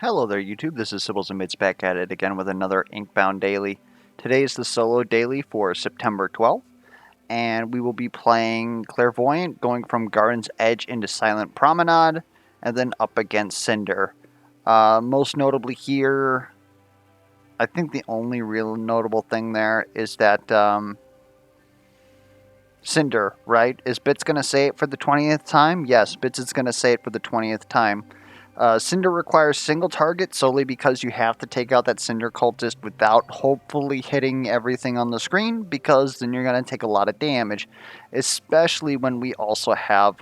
Hello there YouTube, this is Sibbles and Mids back at it again with another Inkbound daily. Today is the solo daily for September 12th, and we will be playing Clairvoyant, going from Garden's Edge into Silent Promenade, and then up against Cinder. Most notably here, I think the only real notable thing there is that Cinder, right? Is Bits going to say it for the 20th time? Yes, Bits is going to say it for the 20th time. Cinder requires single target solely because you have to take out that Cinder cultist without hopefully hitting everything on the screen, because then you're going to take a lot of damage, especially when we also have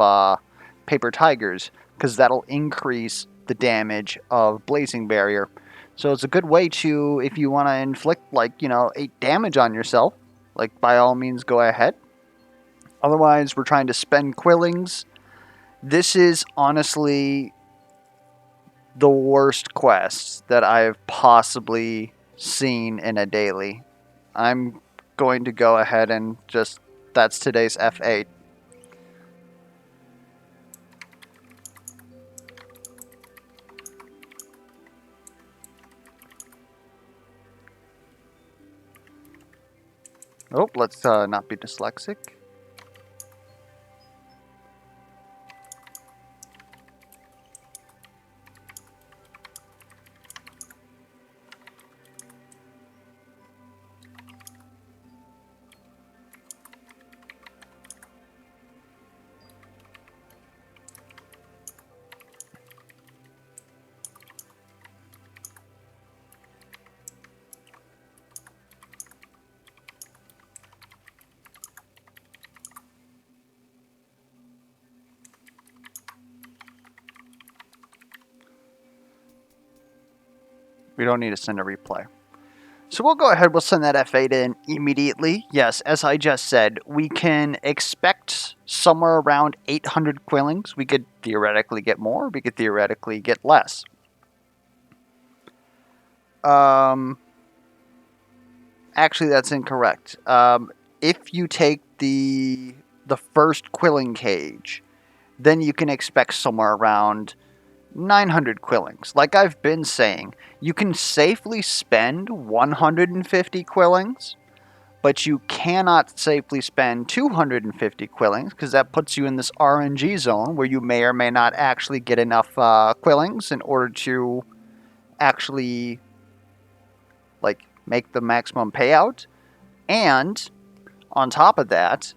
Paper Tigers, because that'll increase the damage of Blazing Barrier. So it's a good way to, if you want to inflict 8 damage on yourself, by all means go ahead. Otherwise, we're trying to spend Quillings. This is honestly the worst quest that I've possibly seen in a daily. I'm going to go ahead and that's today's F8. Oh, let's not be dyslexic. We don't need to send a replay. So we'll go ahead, we'll send that F8 in immediately. Yes, as I just said, we can expect somewhere around 800 Quillings. We could theoretically get more, we could theoretically get less. Actually, that's incorrect. If you take the first Quilling cage, then you can expect somewhere around 900 Quillings. Like I've been saying, you can safely spend 150 Quillings, but you cannot safely spend 250 Quillings, because that puts you in this RNG zone where you may or may not actually get enough Quillings in order to actually make the maximum payout. And on top of that,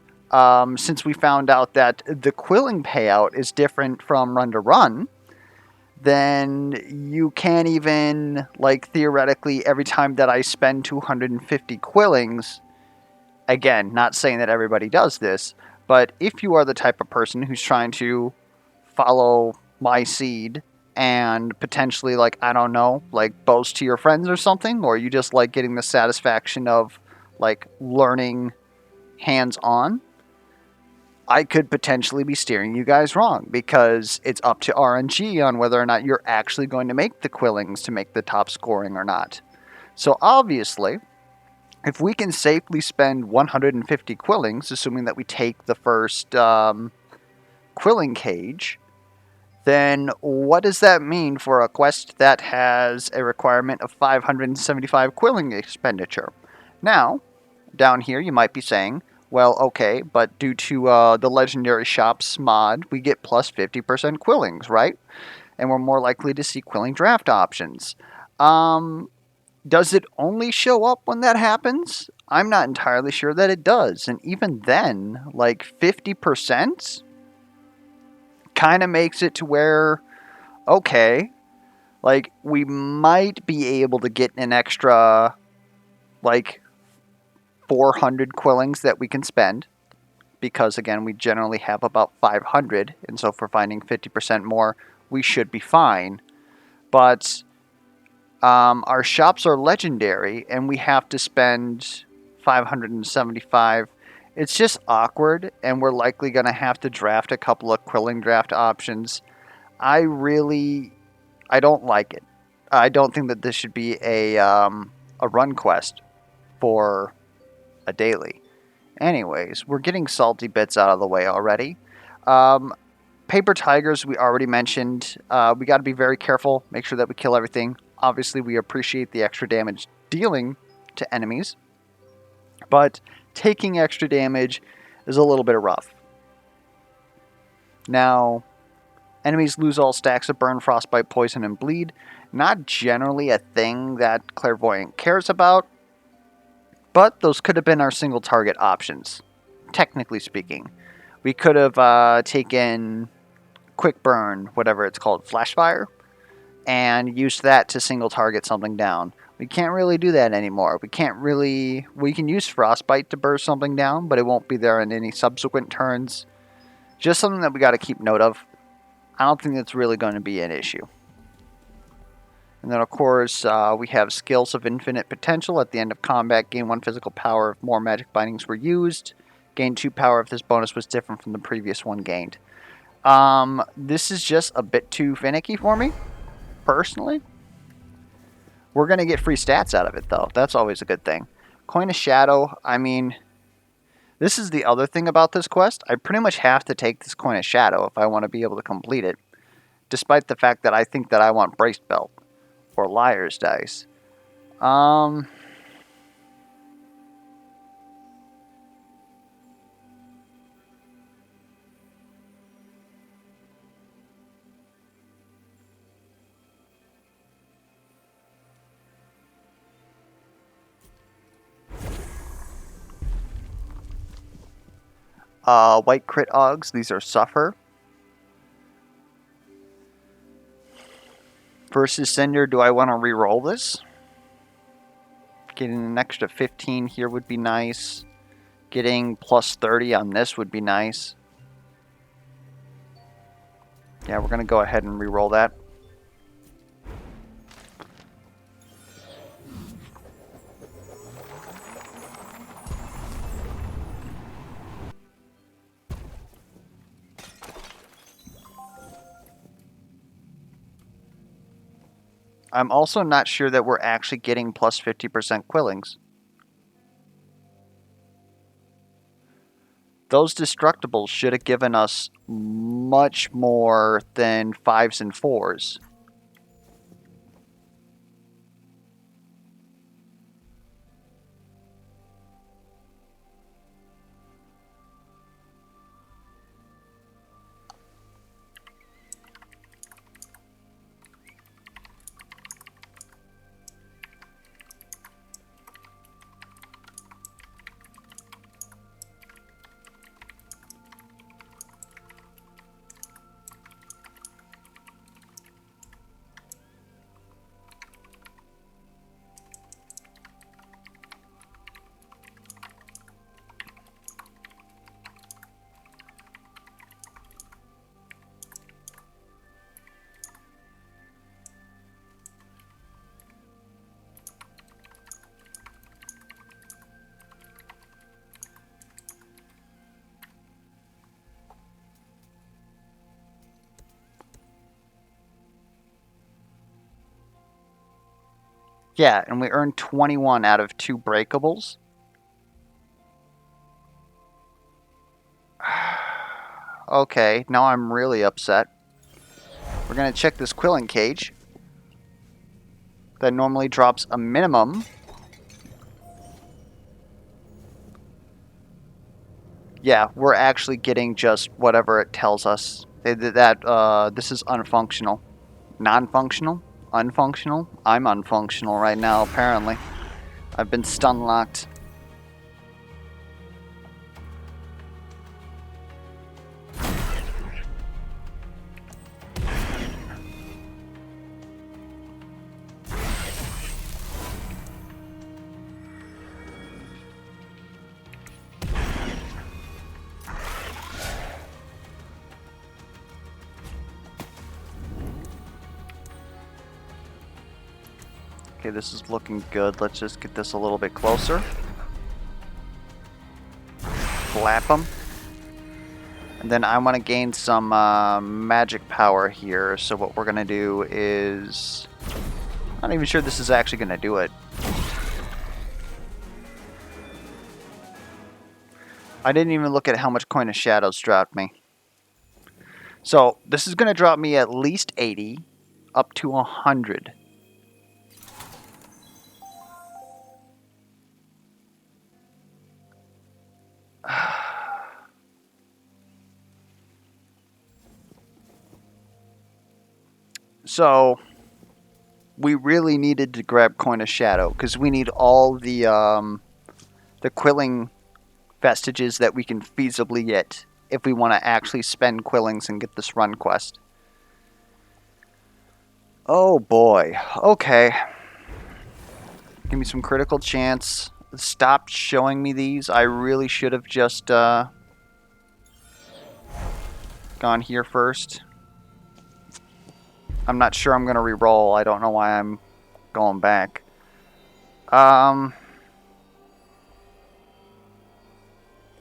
since we found out that the Quilling payout is different from run to run, then you can't even, theoretically, every time that I spend 250 Quillings, again, not saying that everybody does this, but if you are the type of person who's trying to follow my seed and potentially, I don't know, boast to your friends or something, or you just like getting the satisfaction of, learning hands-on, I could potentially be steering you guys wrong, because it's up to RNG on whether or not you're actually going to make the Quillings to make the top scoring or not. So obviously, if we can safely spend 150 Quillings, assuming that we take the first Quilling cage, then what does that mean for a quest that has a requirement of 575 Quilling expenditure? Now, down here you might be saying, well, okay, but due to the Legendary Shops mod, we get plus 50% Quillings, right? And we're more likely to see Quilling draft options. Does it only show up when that happens? I'm not entirely sure that it does. And even then, 50% kind of makes it to where, okay, we might be able to get an extra, 400 Quillings that we can spend, because again, we generally have about 500, and so if we're finding 50% more, we should be fine. But our shops are legendary, and we have to spend 575. It's just awkward, and we're likely going to have to draft a couple of Quilling draft options. I don't like it. I don't think that this should be a run quest for a daily. Anyways, we're getting salty bits out of the way already. Paper tigers, we already mentioned. We got to be very careful, make sure that we kill everything. Obviously, we appreciate the extra damage dealing to enemies, but taking extra damage is a little bit rough. Now, enemies lose all stacks of burn, frostbite, poison, and bleed. Not generally a thing that Clairvoyant cares about, but those could have been our single target options, technically speaking. We could have taken quick burn, whatever it's called, flash fire, and used that to single target something down. We can't really do that anymore. We can use frostbite to burst something down, but it won't be there in any subsequent turns. Just something that we got to keep note of. I don't think that's really going to be an issue. And then, of course, we have skills of infinite potential. At the end of combat, gain 1 physical power if more magic bindings were used. Gain 2 power if this bonus was different from the previous one gained. This is just a bit too finicky for me, personally. We're going to get free stats out of it, though. That's always a good thing. Coin of Shadow, I mean, this is the other thing about this quest. I pretty much have to take this Coin of Shadow if I want to be able to complete it, despite the fact that I think that I want Braced Belt or Liar's Dice. White crit Augs, these are Suffer. Versus Cinder, do I want to re-roll this? Getting an extra 15 here would be nice. Getting plus 30 on this would be nice. Yeah, we're going to go ahead and re-roll that. I'm also not sure that we're actually getting plus 50% Quillings. Those Destructibles should have given us much more than 5s and 4s. Yeah, and we earned 21 out of 2 breakables. Okay, now I'm really upset. We're going to check this Quilling Cage. That normally drops a minimum. Yeah, we're actually getting just whatever it tells us. That this is unfunctional. Non-functional? Unfunctional? I'm unfunctional right now, apparently. I've been stun locked. Okay, this is looking good. Let's just get this a little bit closer. Flap them. And then I want to gain some magic power here. So what we're going to do is... I'm not even sure this is actually going to do it. I didn't even look at how much Coin of Shadows dropped me. So this is going to drop me at least 80 up to 100. So we really needed to grab Coin of Shadow because we need all the quilling vestiges that we can feasibly get if we want to actually spend quillings and get this run quest. Oh boy. Okay. Give me some critical chance. Stop showing me these. I really should have just gone here first. I'm not sure I'm going to re-roll. I don't know why I'm going back.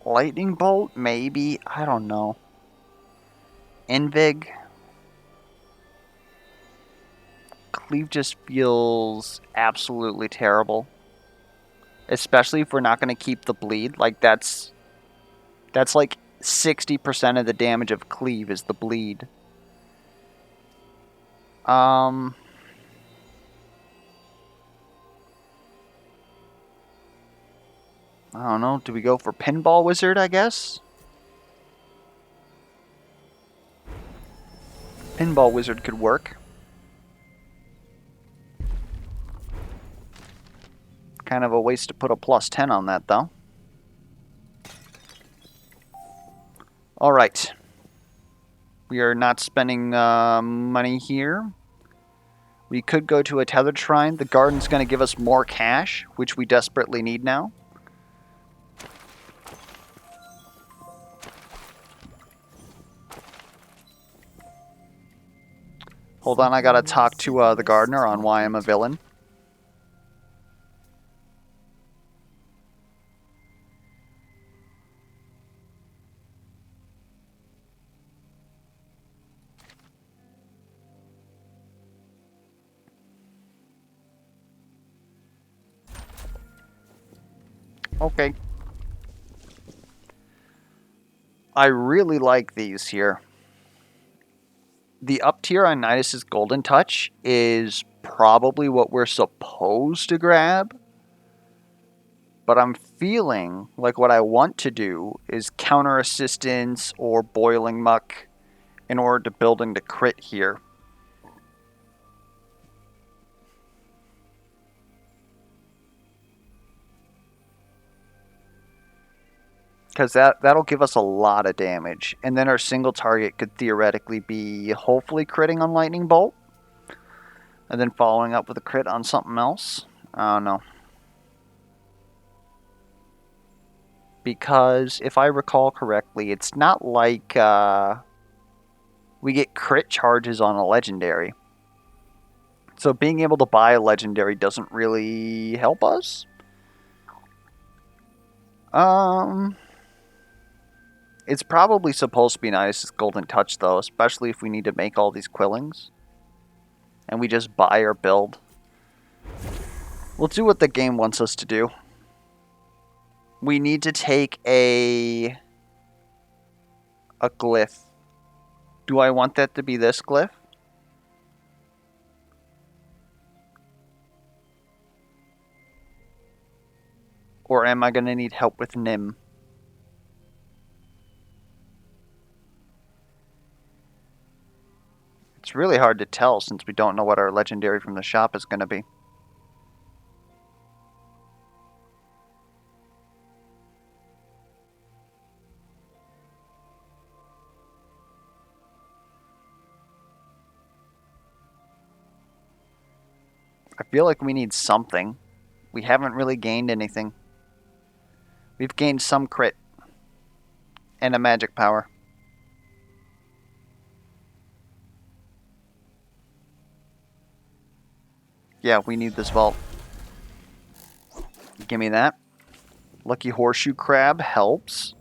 Lightning Bolt, maybe? I don't know. Invig. Cleave just feels absolutely terrible. Especially if we're not going to keep the bleed. Like, that's like 60% of the damage of Cleave is the bleed. I don't know. Do we go for Pinball Wizard, I guess? Pinball Wizard could work. Kind of a waste to put a plus 10 on that, though. Alright. We are not spending money here. We could go to a tethered shrine. The garden's going to give us more cash, which we desperately need now. Hold on, I gotta talk to the gardener on why I'm a villain. Okay. I really like these here. The up tier on Nidus's Golden Touch is probably what we're supposed to grab. But I'm feeling like what I want to do is counter assistance or boiling muck in order to build into crit here. Because that'll give us a lot of damage. And then our single target could theoretically be hopefully critting on Lightning Bolt. And then following up with a crit on something else. I don't know. Because if I recall correctly, it's not like we get crit charges on a legendary. So being able to buy a legendary doesn't really help us. It's probably supposed to be nice as Golden Touch, though, especially if we need to make all these quillings. And we just buy or build. We'll do what the game wants us to do. We need to take a glyph. Do I want that to be this glyph? Or am I going to need help with Nim? It's really hard to tell since we don't know what our legendary from the shop is going to be. I feel like we need something. We haven't really gained anything. We've gained some crit. And a magic power. Yeah, we need this vault. Give me that. Lucky Horseshoe Crab helps.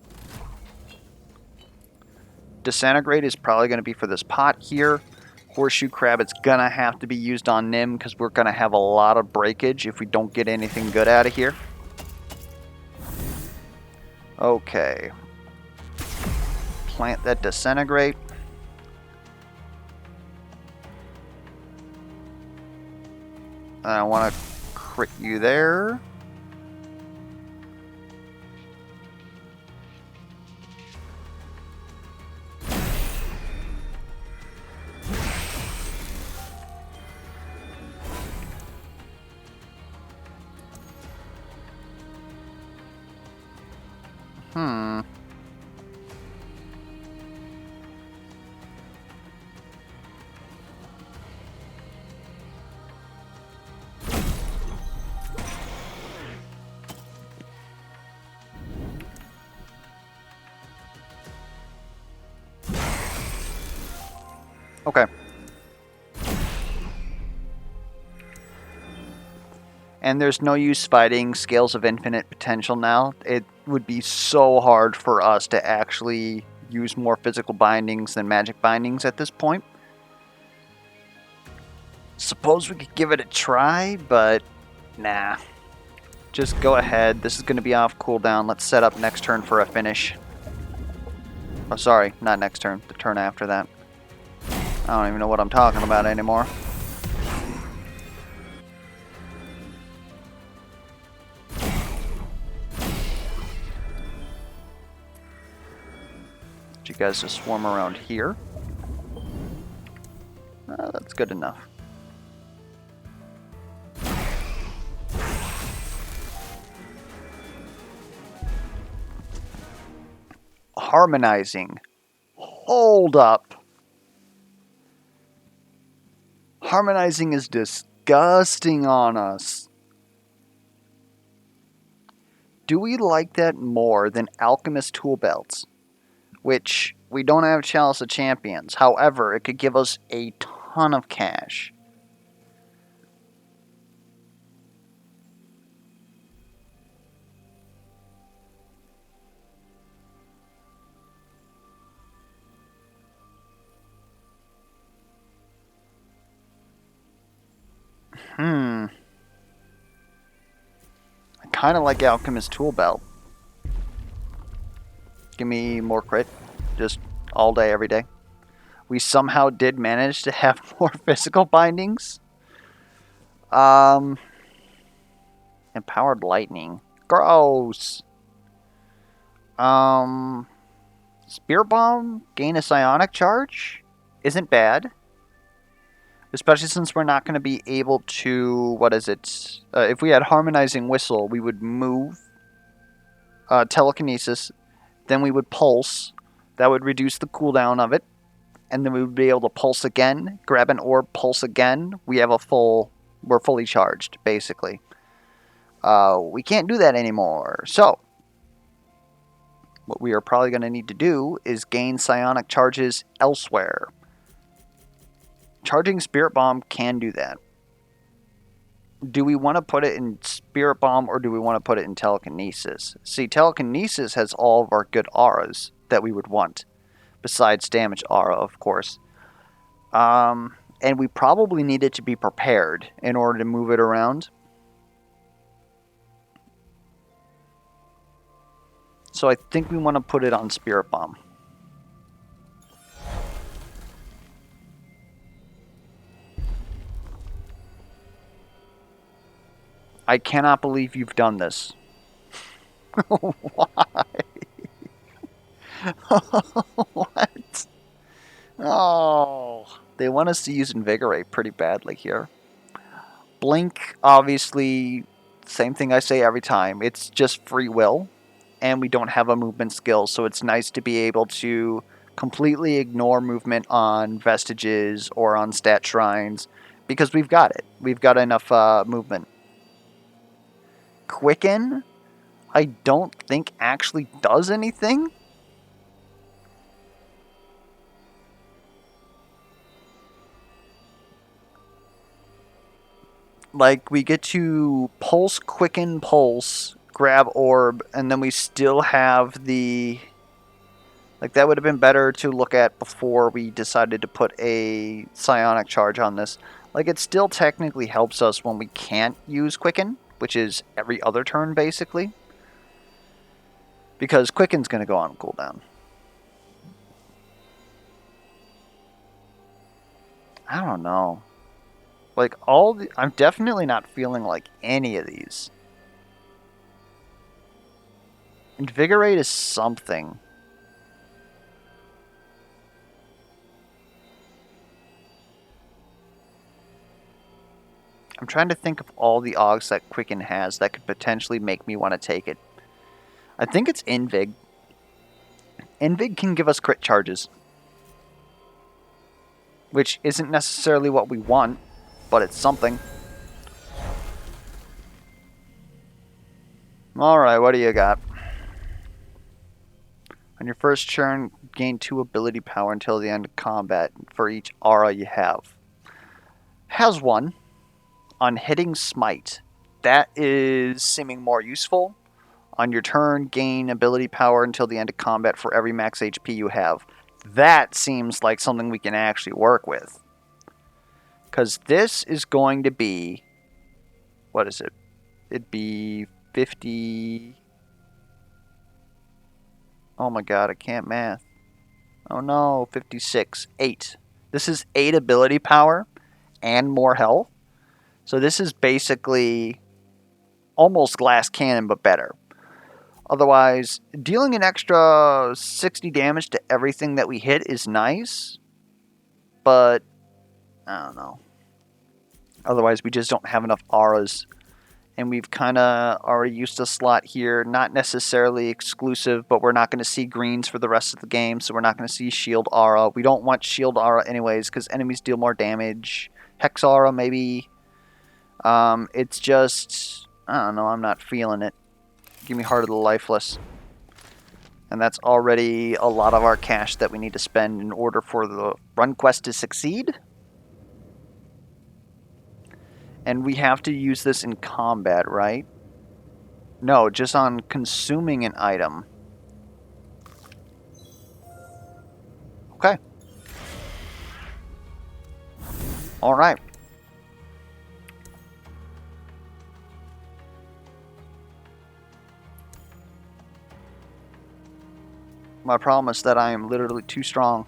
Disintegrate is probably going to be for this pot here. Horseshoe Crab, it's going to have to be used on Nim because we're going to have a lot of breakage if we don't get anything good out of here. Okay. Plant that Disintegrate. I want to crit you there. Okay. And there's no use fighting Scales of Infinite Potential now. It would be so hard for us to actually use more physical bindings than magic bindings at this point. Suppose we could give it a try, but nah. Just go ahead. This is going to be off cooldown. Let's set up next turn for a finish. Oh, sorry, not next turn. The turn after that. I don't even know what I'm talking about anymore. You guys just swarm around here. That's good enough. Harmonizing. Hold up. Harmonizing is disgusting on us. Do we like that more than Alchemist Tool Belts? Which we don't have Chalice of Champions. However, it could give us a ton of cash. I kind of like Alchemist Tool Belt. Give me more crit. Just all day, every day. We somehow did manage to have more physical bindings. Empowered Lightning. Gross. Spear Bomb, gain a psionic charge. Isn't bad. Especially since we're not going to be able to, what is it? If we had Harmonizing Whistle, we would move, Telekinesis, then we would Pulse. That would reduce the cooldown of it. And then we would be able to Pulse again, grab an orb, Pulse again. We're fully charged, basically. We can't do that anymore. So, what we are probably going to need to do is gain psionic charges elsewhere. Charging Spirit Bomb can do that. Do we want to put it in Spirit Bomb or do we want to put it in Telekinesis? See, Telekinesis has all of our good auras that we would want. Besides damage aura, of course. And we probably need it to be prepared in order to move it around. So I think we want to put it on Spirit Bomb. I cannot believe you've done this. Why? What? Oh, they want us to use Invigorate pretty badly here. Blink, obviously, same thing I say every time. It's just free will, and we don't have a movement skill, so it's nice to be able to completely ignore movement on Vestiges or on Stat Shrines, because we've got it. We've got enough movement. Quicken, I don't think actually does anything. Like, we get to Pulse, Quicken, Pulse, grab Orb, and then we still have the... Like, that would have been better to look at before we decided to put a Psionic Charge on this. Like, it still technically helps us when we can't use Quicken, which is every other turn, basically. Because Quicken's going to go on cooldown. I don't know. Like, I'm definitely not feeling like any of these. Invigorate is something. I'm trying to think of all the Augs that Quicken has that could potentially make me want to take it. I think it's Invig. Invig can give us crit charges, which isn't necessarily what we want, but it's something. Alright, what do you got? On your first turn, gain 2 ability power until the end of combat for each aura you have. Has 1. On hitting Smite. That is seeming more useful. On your turn, gain ability power until the end of combat for every max HP you have. That seems like something we can actually work with. Because this is going to be... What is it? It'd be 50... Oh my god, I can't math. Oh no, 56. 8. This is 8 ability power and more health. So this is basically almost glass cannon, but better. Otherwise, dealing an extra 60 damage to everything that we hit is nice, but I don't know. Otherwise, we just don't have enough auras, and we've kind of already used a slot here. Not necessarily exclusive, but we're not going to see greens for the rest of the game, so we're not going to see shield aura. We don't want shield aura anyways, because enemies deal more damage. Hex aura, maybe. It's just, I don't know, I'm not feeling it. Give me Heart of the Lifeless. And that's already a lot of our cash that we need to spend in order for the run quest to succeed. And we have to use this in combat, right? No, just on consuming an item. Okay. Alright. My problem is that I am literally too strong.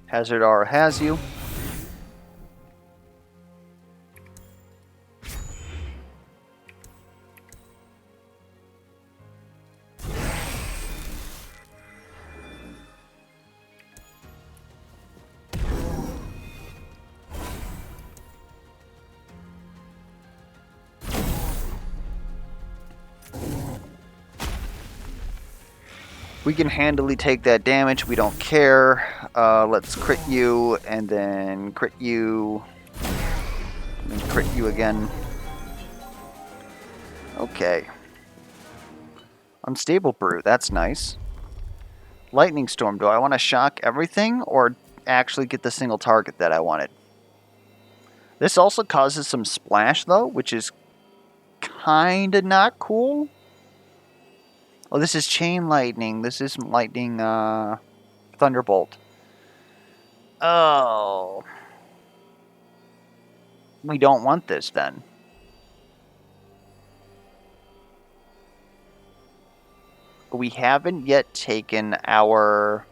Hazard aura has you. We can handily take that damage. We don't care. Let's crit you, and then crit you, and then crit you again. Okay. Unstable Brew, that's nice. Lightning Storm, do I want to shock everything, or actually get the single target that I wanted? This also causes some splash, though, which is kind of not cool. Oh, this is Chain Lightning. This isn't Lightning, Thunderbolt. Oh. We don't want this, then. We haven't yet taken our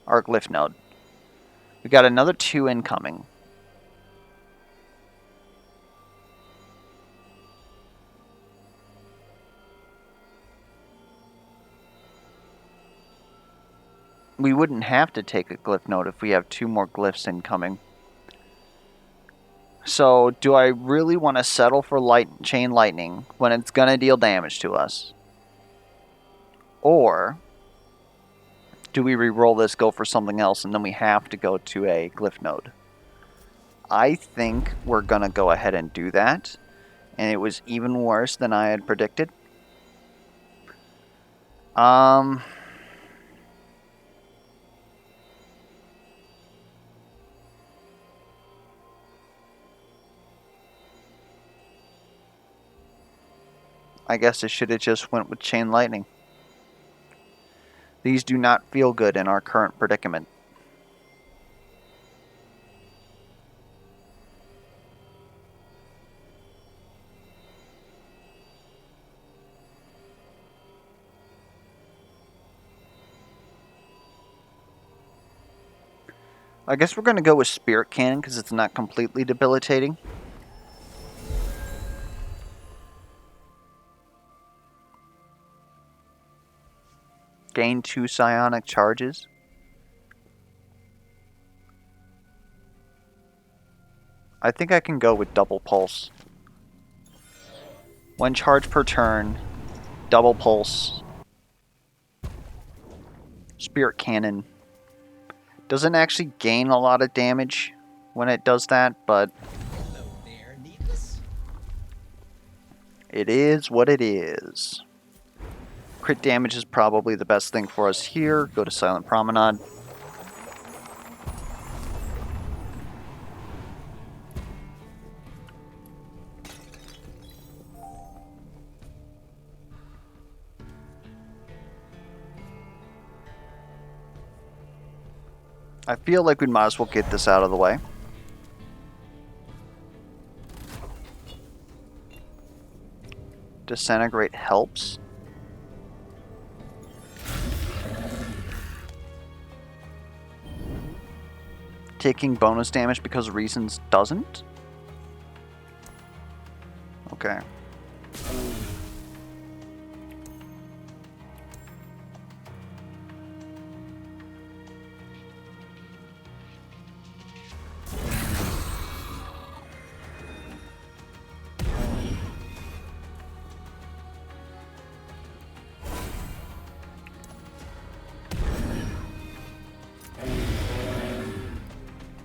glyph node. We got another 2 incoming. We wouldn't have to take a glyph node if we have 2 more glyphs incoming. So, do I really want to settle for Chain Lightning when it's going to deal damage to us? Or do we re-roll this, go for something else, and then we have to go to a glyph node? I think we're going to go ahead and do that. And it was even worse than I had predicted. I guess I should have just went with Chain Lightning. These do not feel good in our current predicament. I guess we're going to go with Spirit Cannon because it's not completely debilitating. Gain 2 psionic charges. I think I can go with Double Pulse. 1 charge per turn, Double Pulse, Spirit Cannon. Doesn't actually gain a lot of damage when it does that, but it is what it is. Crit damage is probably the best thing for us here. Go to Silent Promenade. I feel like we might as well get this out of the way. Disintegrate helps. Taking bonus damage because Reasons doesn't? Okay.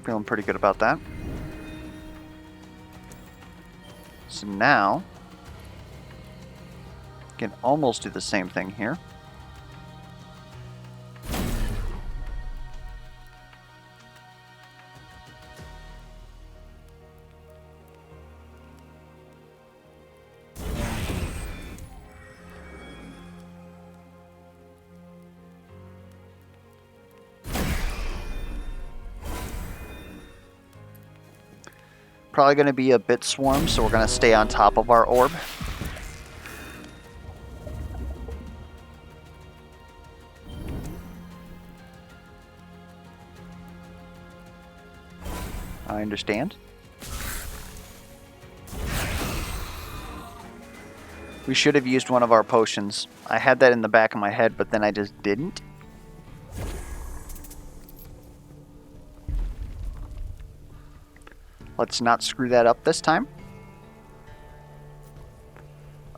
Feeling pretty good about that. So now, can almost do the same thing here. Probably going to be a bit swarm, so we're going to stay on top of our orb. I understand. We should have used one of our potions. I had that in the back of my head, but then I just didn't. Let's not screw that up this time.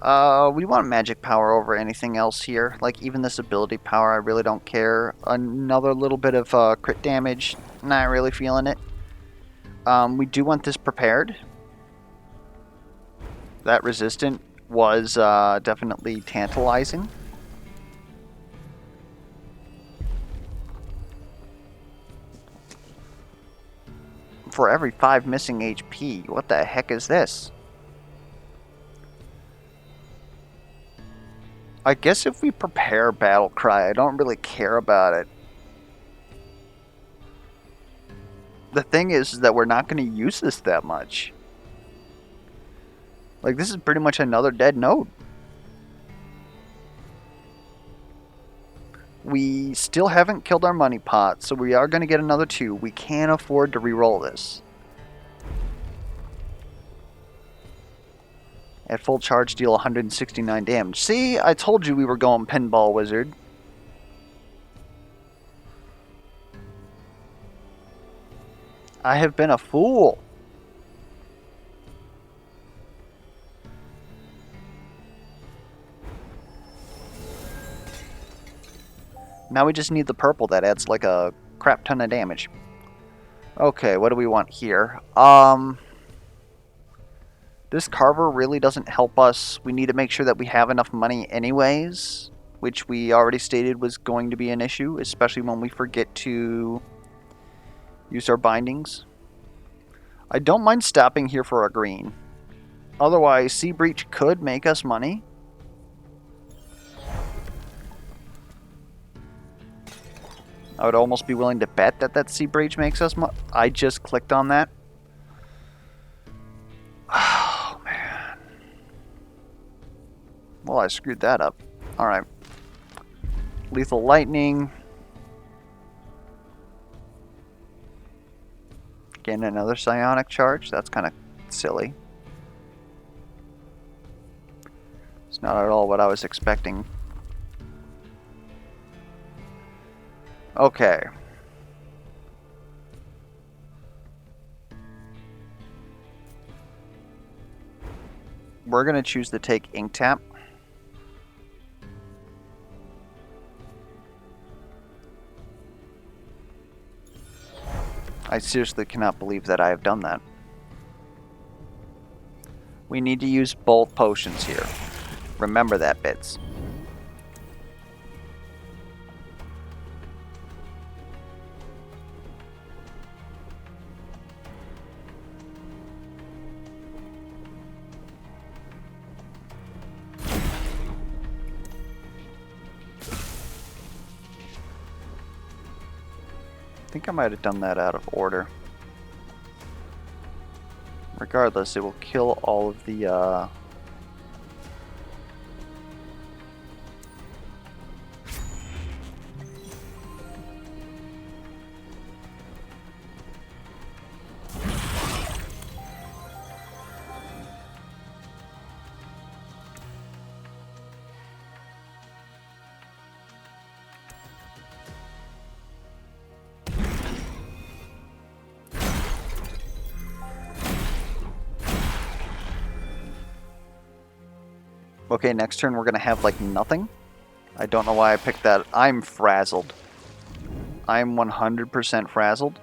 We want magic power over anything else here. Like, even this ability power, I really don't care. Another little bit of crit damage, not really feeling it. We do want this prepared. That resistant was definitely tantalizing. For every 5 missing HP. What the heck is this? I guess if we prepare Battle Cry, I don't really care about it. The thing is that we're not going to use this that much. Like, this is pretty much another dead node. We still haven't killed our money pot, so we are going to get another 2. We can't afford to re-roll this. At full charge, deal 169 damage. See, I told you we were going Pinball Wizard. I have been a fool. Now we just need the purple that adds like a crap ton of damage. Okay, what do we want here? This carver really doesn't help us. We need to make sure that we have enough money anyways, which we already stated was going to be an issue, especially when we forget to use our bindings. I don't mind stopping here for a green. Otherwise, Sea Breach could make us money. I would almost be willing to bet that that Sea Breach makes us money. I just clicked on that. Oh, man. Well, I screwed that up. Alright. Lethal Lightning. Again, another psionic charge. That's kind of silly. It's not at all what I was expecting. Okay. We're going to choose to take Ink Tap. I seriously cannot believe that I have done that. We need to use both potions here. Remember that, bits. I think I might have done that out of order. Regardless, it will kill all of the Okay, next turn we're going to have, like, nothing. I don't know why I picked that. I'm frazzled. I'm 100% frazzled.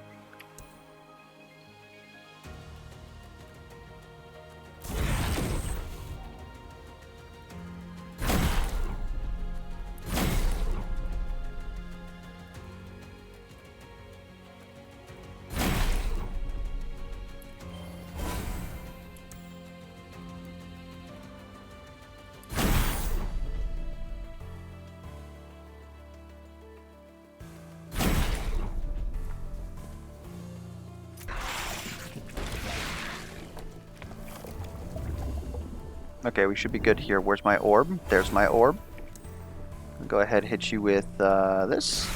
Okay, we should be good here. Where's my orb? There's my orb. I'll go ahead and hit you with this.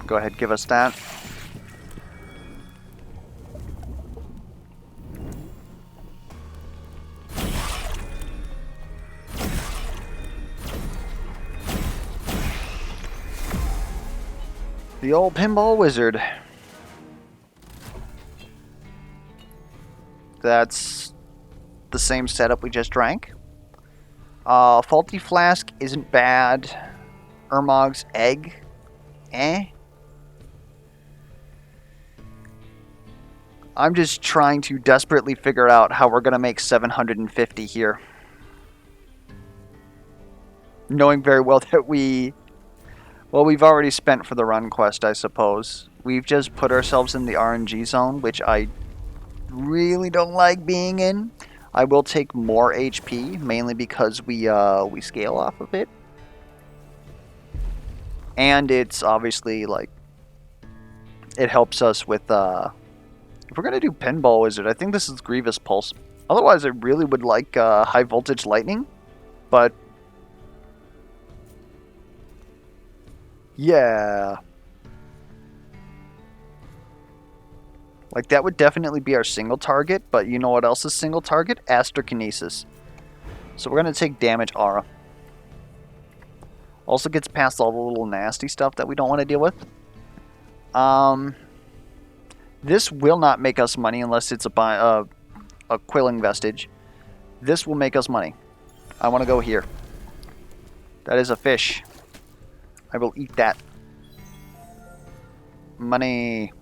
Go ahead, give us that. The old pinball wizard. That's the same setup we just drank. Faulty Flask isn't bad. Urmog's Egg. I'm just trying to desperately figure out how we're going to make 750 here. Knowing very well that we've already spent for the run quest, I suppose. We've just put ourselves in the RNG zone, which I really don't like being in. I will take more HP, mainly because we scale off of it. And it's obviously, like, it helps us with, if we're going to do Pinball Wizard, I think this is Grievous Pulse. Otherwise, I really would like High Voltage Lightning, but yeah. Like, that would definitely be our single target, but you know what else is single target? Astrokinesis. So we're going to take damage aura. Also gets past all the little nasty stuff that we don't want to deal with. This will not make us money unless it's a quilling vestige. This will make us money. I want to go here. That is a fish. I will eat that. Money.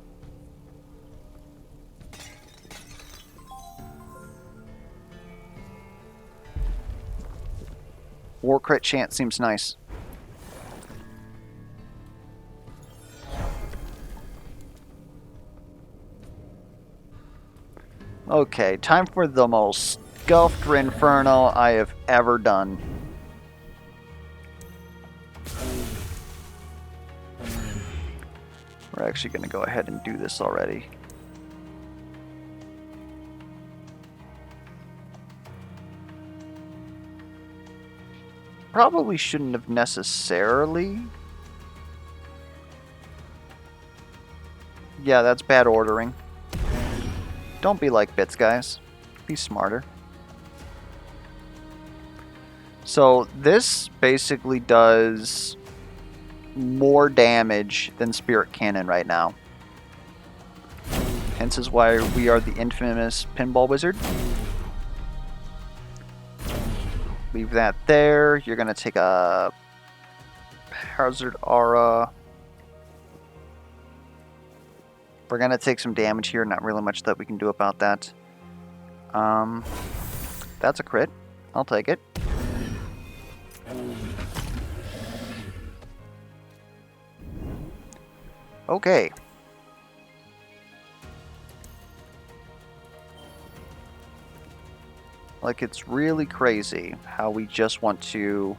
War crit chance seems nice. Okay, time for the most scuffed Inferno I have ever done. We're actually going to go ahead and do this already. Probably shouldn't have necessarily. Yeah, that's bad ordering. Don't be like Bits, guys. Be smarter. So this basically does more damage than Spirit Cannon right now. Hence is why we are the infamous Pinball Wizard. Leave that there. You're going to take a Hazard Aura. We're going to take some damage here. Not really much that we can do about that. That's a crit. I'll take it. Okay. Like, it's really crazy how we just want to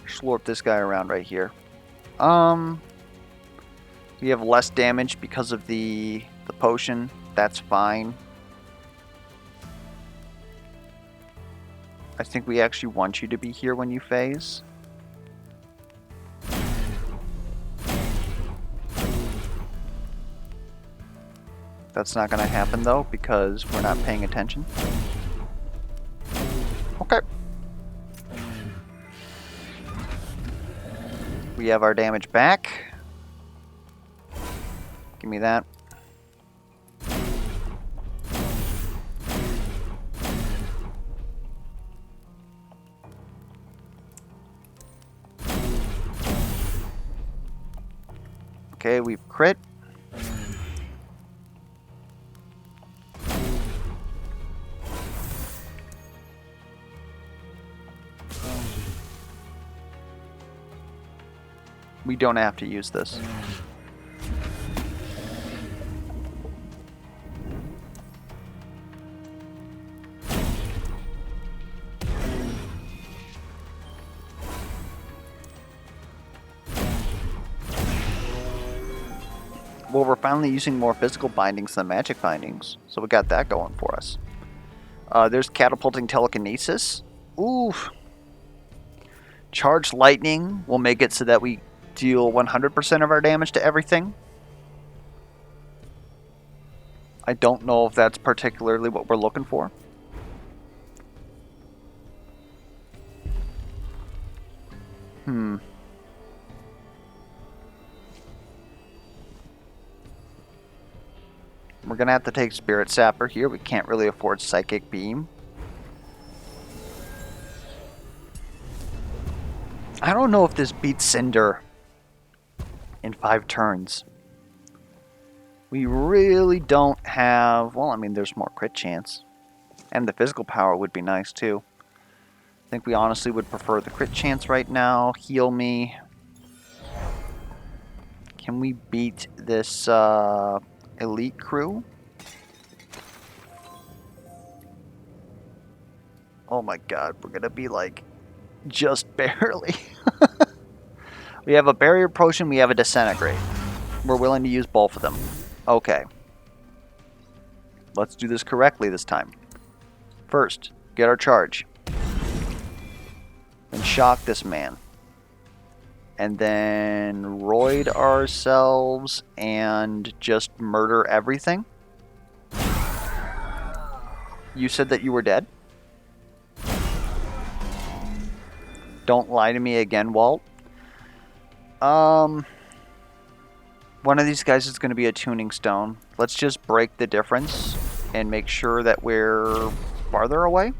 slurp this guy around right here. We have less damage because of the potion. That's fine. I think we actually want you to be here when you phase. That's not going to happen though because we're not paying attention. Okay. We have our damage back. Give me that. Okay, we've crit. We don't have to use this. Well, we're finally using more physical bindings than magic bindings, so we got that going for us. There's catapulting telekinesis. Oof. Charged lightning will make it so that we deal 100% of our damage to everything. I don't know if that's particularly what we're looking for. We're going to have to take Spirit Sapper here. We can't really afford Psychic Beam. I don't know if this beats Cinder in 5 turns. We really don't have... Well, I mean, there's more crit chance. And the physical power would be nice, too. I think we honestly would prefer the crit chance right now. Heal me. Can we beat this elite crew? Oh my god, we're gonna be like just barely. We have a barrier potion, we have a disintegrate. We're willing to use both of them. Okay. Let's do this correctly this time. First, get our charge. Then shock this man. And then roid ourselves and just murder everything. You said that you were dead? Don't lie to me again, Walt. We're One of these guys is going to be a tuning stone. Let's just break the difference and make sure that we're farther away.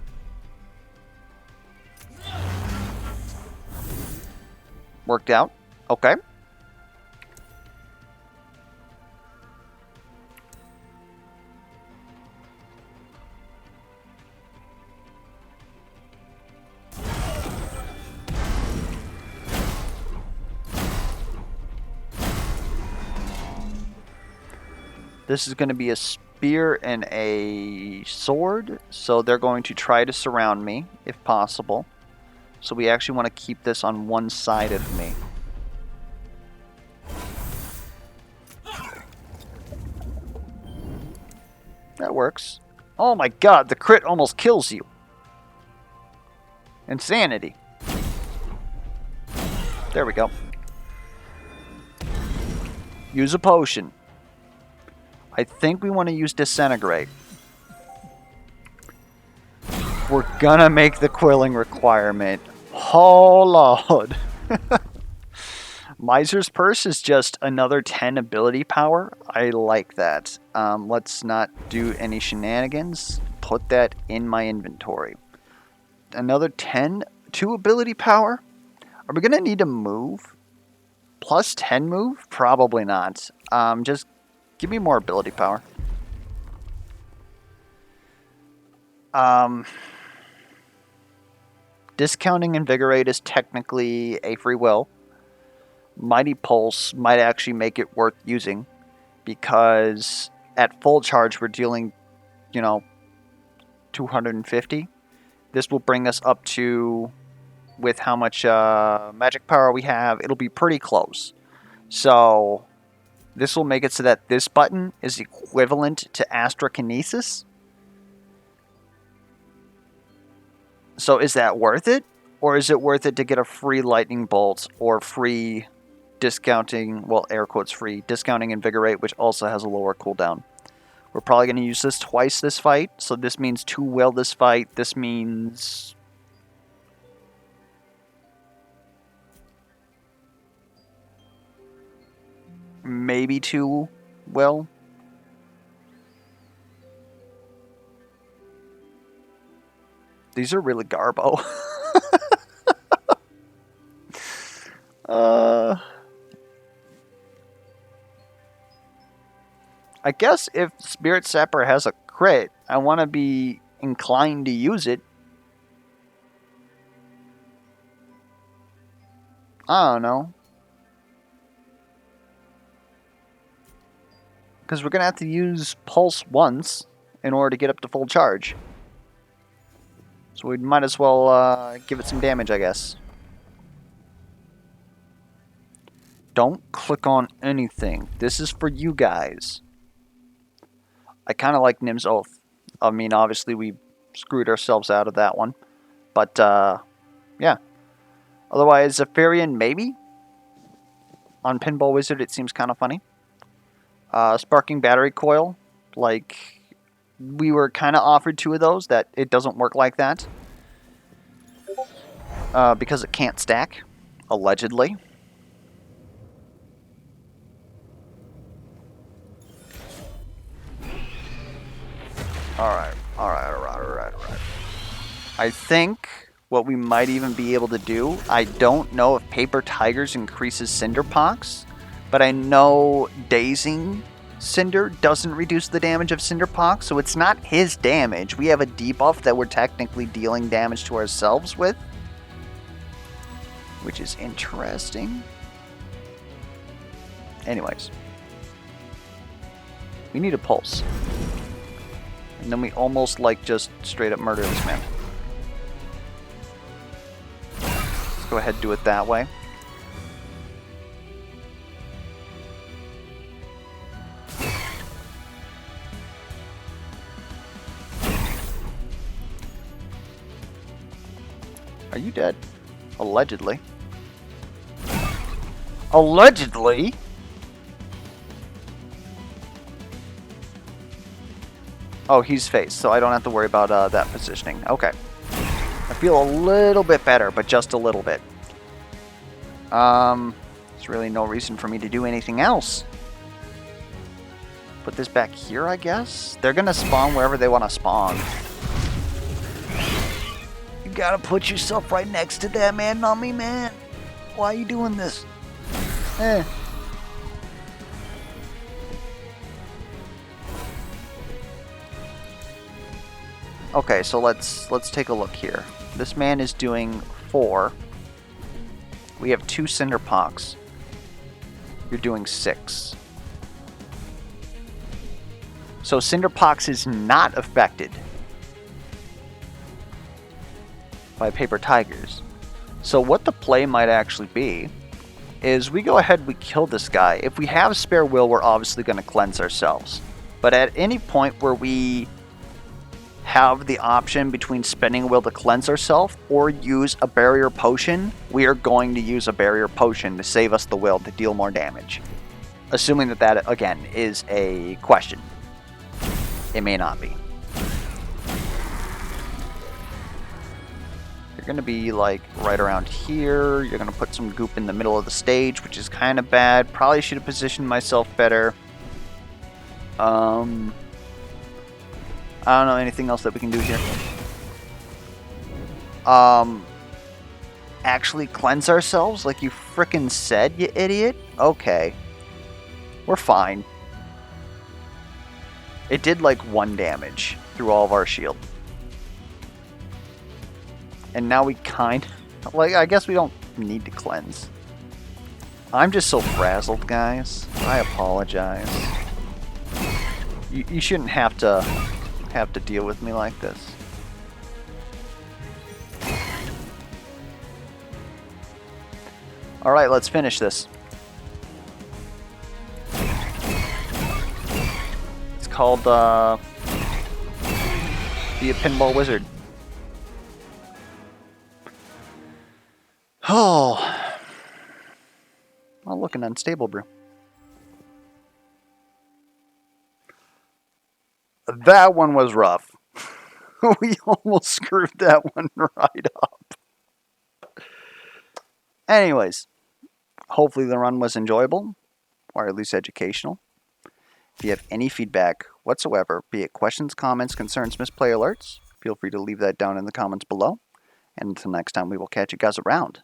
Worked out. Okay. This is going to be a spear and a sword, so they're going to try to surround me, if possible. So we actually want to keep this on one side of me. That works. Oh my god, the crit almost kills you. Insanity. There we go. Use a potion. I think we want to use Disintegrate. We're gonna make the quilling requirement. Oh lord. Miser's Purse is just another 10 ability power. I like that. Let's not do any shenanigans. Put that in my inventory. Another 2 ability power? Are we gonna need to move? Plus 10 move? Probably not. Just give me more ability power. Discounting Invigorate is technically a free will. Mighty Pulse might actually make it worth using, because at full charge we're dealing, 250. This will bring us up to, with how much magic power we have, it'll be pretty close. So this will make it so that this button is equivalent to Astrokinesis. So is that worth it? Or is it worth it to get a free Lightning Bolt or free discounting, well, air quotes free, discounting Invigorate, which also has a lower cooldown? We're probably going to use this twice this fight. So this means 2 will this fight. This means... maybe 2 will. These are really garbo. I guess if Spirit Sapper has a crit, I want to be inclined to use it. I don't know. Because we're going to have to use Pulse once in order to get up to full charge. So we might as well give it some damage, I guess. Don't click on anything. This is for you guys. I kind of like Nim's Oath. I mean, obviously we screwed ourselves out of that one. But, yeah. Otherwise, Zephyrian, maybe? On Pinball Wizard, it seems kind of funny. Sparking Battery Coil. Like, we were kind of offered 2 of those. That it doesn't work like that. Because it can't stack. Allegedly. Alright. I think what we might even be able to do, I don't know if Paper Tigers increases Cinderpox, but I know Dazing Cinder doesn't reduce the damage of Cinderpox, so it's not his damage. We have a debuff that we're technically dealing damage to ourselves with, which is interesting. Anyways. We need a pulse. And then we almost, like, just straight up murder this man. Let's go ahead and do it that way. Are you dead? Allegedly. Allegedly? Oh, he's faced, so I don't have to worry about that positioning. Okay. I feel a little bit better, but just a little bit. There's really no reason for me to do anything else. Put this back here, I guess? They're gonna spawn wherever they want to spawn. You gotta put yourself right next to that man, not me, man. Why are you doing this? Eh. Okay, so let's take a look here. This man is doing 4. We have 2 Cinderpox. You're doing 6. So Cinderpox is not affected by Paper Tigers. So what the play might actually be is we go ahead, we kill this guy. If we have spare will, we're obviously going to cleanse ourselves. But at any point where we have the option between spending a will to cleanse ourselves or use a barrier potion, we are going to use a barrier potion to save us the will to deal more damage. Assuming that that, again, is a question. It may not be. You're going to be like right around here. You're going to put some goop in the middle of the stage, which is kind of bad. Probably should have positioned myself better. I don't know anything else that we can do here. Actually cleanse ourselves like you frickin' said, you idiot? Okay. We're fine. It did like 1 damage through all of our shield. And now we kind of... Like, I guess we don't need to cleanse. I'm just so frazzled, guys. I apologize. You shouldn't have to deal with me like this. Alright, let's finish this. It's called, Be a Pinball Wizard. Oh. Well, looking unstable, bro. That one was rough. We almost screwed that one right up. Anyways, hopefully the run was enjoyable, or at least educational. If you have any feedback whatsoever, be it questions, comments, concerns, misplay alerts, feel free to leave that down in the comments below. And until next time, we will catch you guys around.